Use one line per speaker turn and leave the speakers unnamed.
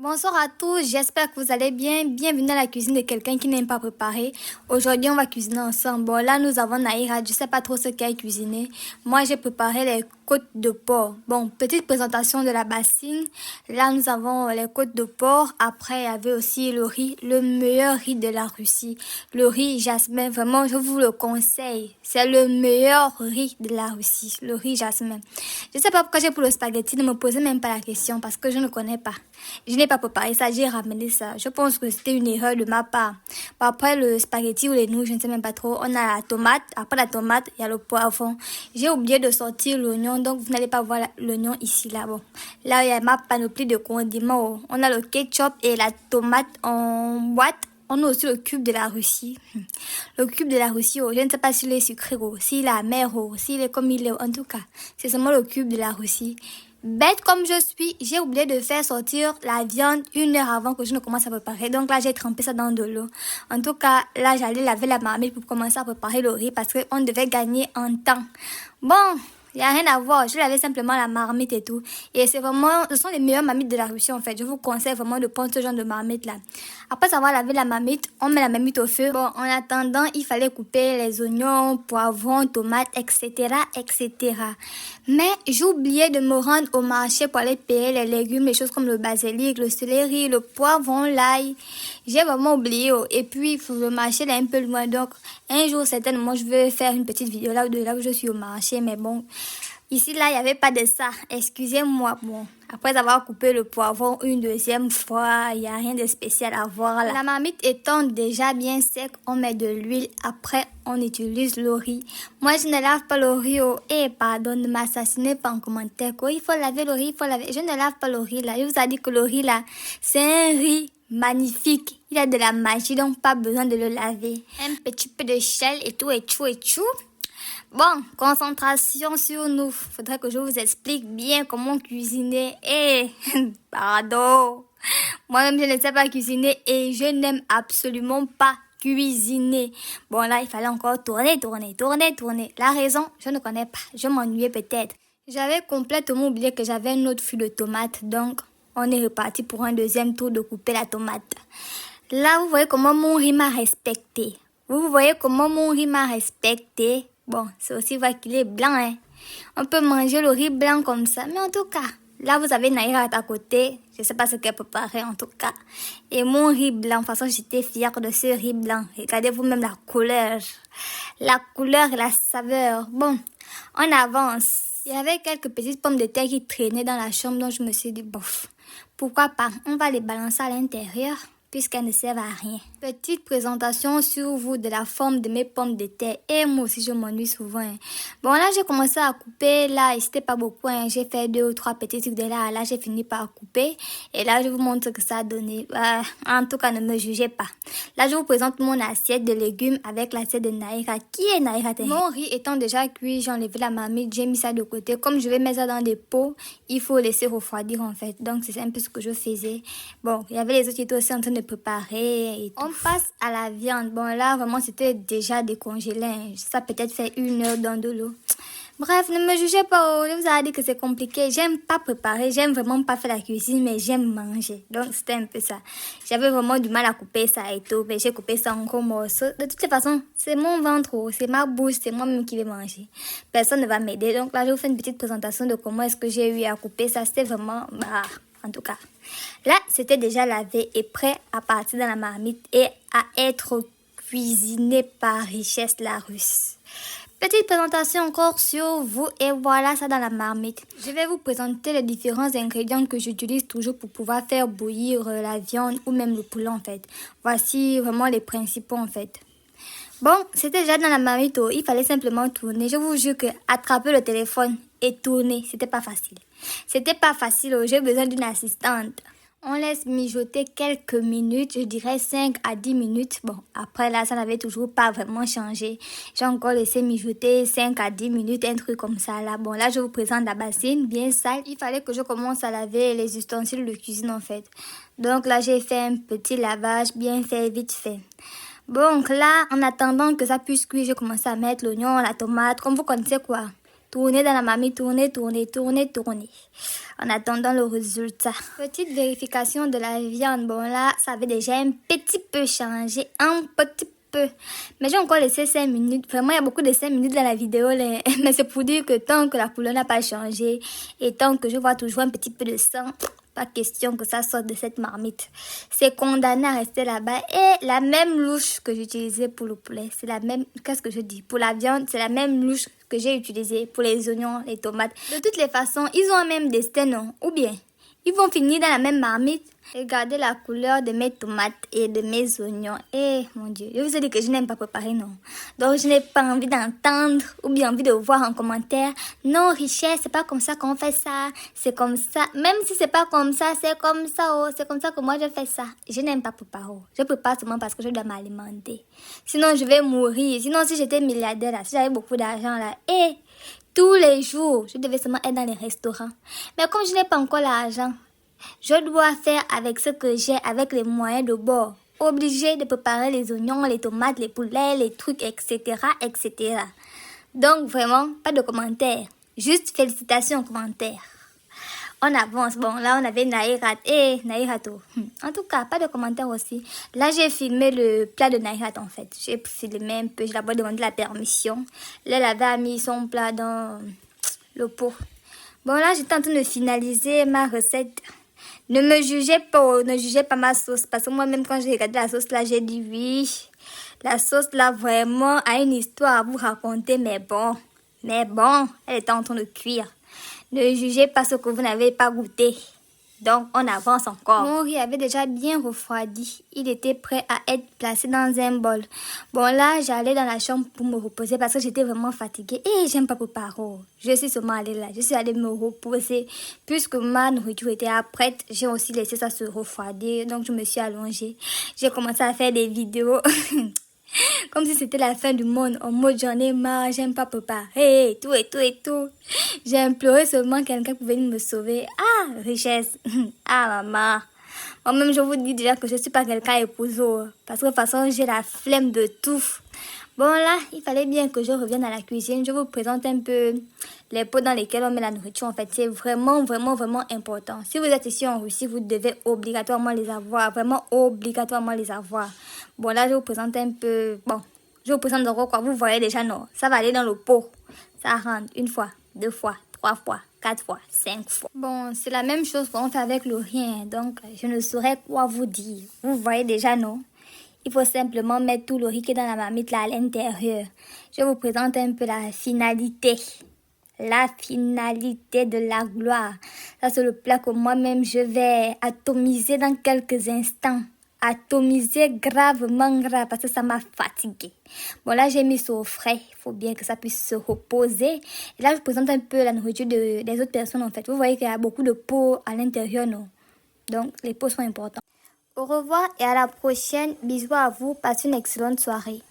Bonsoir à tous, j'espère que vous allez bien. Bienvenue dans la cuisine de quelqu'un qui n'aime pas préparer. Aujourd'hui, on va cuisiner ensemble. Bon, là, nous avons Naïra. Je sais pas trop ce qu'elle a cuisiné. Moi, j'ai préparé les côtes de porc. Bon, petite présentation de la bassine. Là, nous avons les côtes de porc. Après, il y avait aussi le riz, le meilleur riz de la Russie. Le riz jasmin, vraiment, je vous le conseille. C'est le meilleur riz de la Russie, le riz jasmin. Je sais pas pourquoi j'ai pris le spaghetti. Ne me posez même pas la question parce que je ne connais pas. Je n'ai pas préparé ça, j'ai ramené ça. Je pense que c'était une erreur de ma part. Après le spaghetti ou les nouilles, je ne sais même pas trop. On a la tomate. Après la tomate, il y a le poivron. J'ai oublié de sortir l'oignon, donc vous n'allez pas voir l'oignon ici, là. Bon. Là, il y a ma panoplie de condiments. On a le ketchup et la tomate en boîte. On a aussi le cube de la Russie. Le cube de la Russie, je ne sais pas s'il est sucré, s'il est amer, s'il est comme il est. En tout cas, c'est seulement le cube de la Russie. Bête comme je suis, j'ai oublié de faire sortir la viande 1 heure avant que je ne commence à préparer. Donc là, j'ai trempé ça dans de l'eau. En tout cas, là, j'allais laver la marmite pour commencer à préparer le riz parce qu'on devait gagner en temps. Bon, il n'y a rien à voir. Je lavais simplement la marmite et tout. Et c'est vraiment, ce sont les meilleures marmites de la Russie en fait. Je vous conseille vraiment de prendre ce genre de marmite là. Après avoir lavé la marmite, on met la marmite au feu. Bon, en attendant, il fallait couper les oignons, poivrons, tomates, etc., etc. Mais j'ai oublié de me rendre au marché pour aller payer les légumes, les choses comme le basilic, le céleri, le poivron, l'ail. J'ai vraiment oublié. Et puis, le marché est un peu loin. Donc, un jour, certainement, je vais faire une petite vidéo là où je suis au marché. Mais bon, ici, là, il n'y avait pas de ça. Excusez-moi. Bon, après avoir coupé le poivron une deuxième fois, il n'y a rien de spécial à voir là. La marmite étant déjà bien sec, on met de l'huile. Après, on utilise le riz. Moi, je ne lave pas le riz. Pardon, ne m'assassinez pas en commentaire. Il faut laver le riz, il faut laver. Je ne lave pas le riz là. Je vous ai dit que le riz là, c'est un riz magnifique. Il a de la magie, donc pas besoin de le laver. Un petit peu de sel et tout, et tout, et tout. Bon, concentration sur nous. Faudrait que je vous explique bien comment cuisiner. Pardon. Moi-même, je ne sais pas cuisiner et je n'aime absolument pas cuisiner. Bon, là, il fallait encore tourner. La raison, je ne connais pas. Je m'ennuyais peut-être. J'avais complètement oublié que j'avais un autre fût de tomate. Donc, on est reparti pour un deuxième tour de couper la tomate. Là, vous voyez comment mon riz m'a respecté. Bon, c'est aussi vrai qu'il est blanc, hein. On peut manger le riz blanc comme ça. Mais en tout cas, là, vous avez Naïra à côté. Je ne sais pas ce qu'elle préparait, en tout cas. Et mon riz blanc, de toute façon, j'étais fière de ce riz blanc. Regardez vous-même la couleur. La couleur et la saveur. Bon, on avance. Il y avait quelques petites pommes de terre qui traînaient dans la chambre, donc je me suis dit, bof, pourquoi pas, on va les balancer à l'intérieur, puisqu'elles ne servent à rien. Petite présentation sur vous de la forme de mes pommes de terre. Et moi aussi, je m'ennuie souvent. Hein. Bon, là, j'ai commencé à couper. Là, et c'était pas beaucoup. Hein. J'ai fait 2 ou 3 petits trucs de là. Là, j'ai fini par couper. Et là, je vous montre ce que ça a donné. En tout cas, ne me jugez pas. Là, je vous présente mon assiette de légumes avec l'assiette de Naïra. Qui est Naïra? Mon riz étant déjà cuit, j'ai enlevé la marmite. J'ai mis ça de côté. Comme je vais mettre ça dans des pots, il faut laisser refroidir en fait. Donc, c'est un peu ce que je faisais. Bon, il y avait les autres qui étaient aussi en train de préparer. Et on passe à la viande. Bon, là, vraiment, c'était déjà décongelé. Hein. Ça peut-être fait 1 heure dans de l'eau. Bref, ne me jugez pas. Je vous ai dit que c'est compliqué. J'aime pas préparer. J'aime vraiment pas faire la cuisine, mais j'aime manger. Donc, c'était un peu ça. J'avais vraiment du mal à couper ça et tout. Mais j'ai coupé ça en gros morceaux. De toute façon, c'est mon ventre. C'est ma bouche. C'est moi-même qui vais manger. Personne ne va m'aider. Donc, là, je vous fais une petite présentation de comment est-ce que j'ai eu à couper ça. C'était vraiment... En tout cas, là, c'était déjà lavé et prêt à partir dans la marmite et à être cuisiné par Richesse la Russe. Petite présentation encore sur vous et voilà ça dans la marmite. Je vais vous présenter les différents ingrédients que j'utilise toujours pour pouvoir faire bouillir la viande ou même le poulet en fait. Voici vraiment les principaux en fait. Bon, c'était déjà dans la marmite, il fallait simplement tourner. Je vous jure que attraper le téléphone et tourner, c'était pas facile. J'ai besoin d'une assistante. On laisse mijoter quelques minutes, je dirais 5 à 10 minutes. Bon, après là, ça n'avait toujours pas vraiment changé. J'ai encore laissé mijoter 5 à 10 minutes, un truc comme ça là. Bon, là, je vous présente la bassine bien sale. Il fallait que je commence à laver les ustensiles de cuisine en fait. Donc là, j'ai fait un petit lavage bien fait, vite fait. Donc là, en attendant que ça puisse cuire, j'ai commencé à mettre l'oignon, la tomate, comme vous connaissez quoi. Tourner dans la marmite, tourner, tourner, tourner, tourner. En attendant le résultat. Petite vérification de la viande. Bon là, ça avait déjà un petit peu changé. Un petit peu. Mais j'ai encore laissé 5 minutes. Vraiment, il y a beaucoup de 5 minutes dans la vidéo. Là. Mais c'est pour dire que tant que la couleur n'a pas changé et tant que je vois toujours un petit peu de sang, pas question que ça sorte de cette marmite. C'est condamné à rester là-bas. Et la même louche que j'utilisais pour le poulet, c'est la même... Qu'est-ce que je dis? Pour la viande, c'est la même louche que j'ai utilisée pour les oignons, les tomates. De toutes les façons, ils ont un même destin, non? Ou bien, ils vont finir dans la même marmite. Regardez la couleur de mes tomates et de mes oignons. Eh, mon Dieu, je vous ai dit que je n'aime pas préparer, non. Donc, je n'ai pas envie d'entendre ou bien envie de voir en commentaire. Non, Richesse, c'est pas comme ça qu'on fait ça. C'est comme ça. Même si c'est pas comme ça, c'est comme ça. Oh, c'est comme ça que moi, je fais ça. Je n'aime pas préparer. Je prépare seulement parce que je dois m'alimenter. Sinon, je vais mourir. Sinon, si j'étais milliardaire, là, si j'avais beaucoup d'argent, là, tous les jours, je devais seulement être dans les restaurants. Mais comme je n'ai pas encore l'argent, je dois faire avec ce que j'ai, avec les moyens de bord. Obligé de préparer les oignons, les tomates, les poulets, les trucs, etc., etc. Donc, vraiment, pas de commentaires. Juste félicitations en commentaire. On avance. Bon, là, on avait Naïrat. Naïrato. En tout cas, pas de commentaires aussi. Là, j'ai filmé le plat de Naïrat, en fait. J'ai filmé un peu. Je l'avais demandé la permission. Là, elle avait mis son plat dans le pot. Bon, là, j'étais en train de finaliser ma recette. Ne me jugez pas, ne jugez pas ma sauce. Parce que moi-même, quand j'ai regardé la sauce, là, j'ai dit oui. La sauce, là, vraiment, a une histoire à vous raconter. Mais bon, elle était en train de cuire. Ne jugez pas ce que vous n'avez pas goûté. Donc, on avance encore. Mon riz avait déjà bien refroidi. Il était prêt à être placé dans un bol. Bon, là, j'allais dans la chambre pour me reposer parce que j'étais vraiment fatiguée. Et j'aime pas préparer. Je suis seulement allée là. Je suis allée me reposer. Puisque ma nourriture était prête, j'ai aussi laissé ça se refroidir. Donc, je me suis allongée. J'ai commencé à faire des vidéos. Comme si c'était la fin du monde, en mode j'en ai marre, j'aime pas préparer, tout et tout et tout. J'ai imploré seulement quelqu'un pour venir me sauver. Ah, Richesse. Ah, maman. Moi-même, je vous dis déjà que je suis pas quelqu'un épouseux. Parce que de toute façon, j'ai la flemme de tout. Bon, là, il fallait bien que je revienne à la cuisine. Je vous présente un peu les pots dans lesquels on met la nourriture. En fait, c'est vraiment, vraiment, vraiment important. Si vous êtes ici en Russie, vous devez obligatoirement les avoir. Vraiment obligatoirement les avoir. Bon, là, je vous présente un peu... Bon, je vous présente encore quoi. Vous voyez déjà, non. Ça va aller dans le pot. Ça rentre 1 fois, 2 fois, 3 fois, 4 fois, 5 fois. Bon, c'est la même chose qu'on fait avec le riz. Donc, je ne saurais quoi vous dire. Vous voyez déjà, non? Il faut simplement mettre tout le riz qui est dans la marmite là à l'intérieur. Je vous présente un peu la finalité. La finalité de la gloire. Ça, c'est le plat que moi-même, je vais atomiser dans quelques instants. Atomiser gravement grave parce que ça m'a fatiguée. Bon, là, j'ai mis ça au frais. Il faut bien que ça puisse se reposer. Et là, je vous présente un peu la nourriture des autres personnes, en fait. Vous voyez qu'il y a beaucoup de pots à l'intérieur, non? Donc, les pots sont importants. Au revoir et à la prochaine. Bisous à vous. Passez une excellente soirée.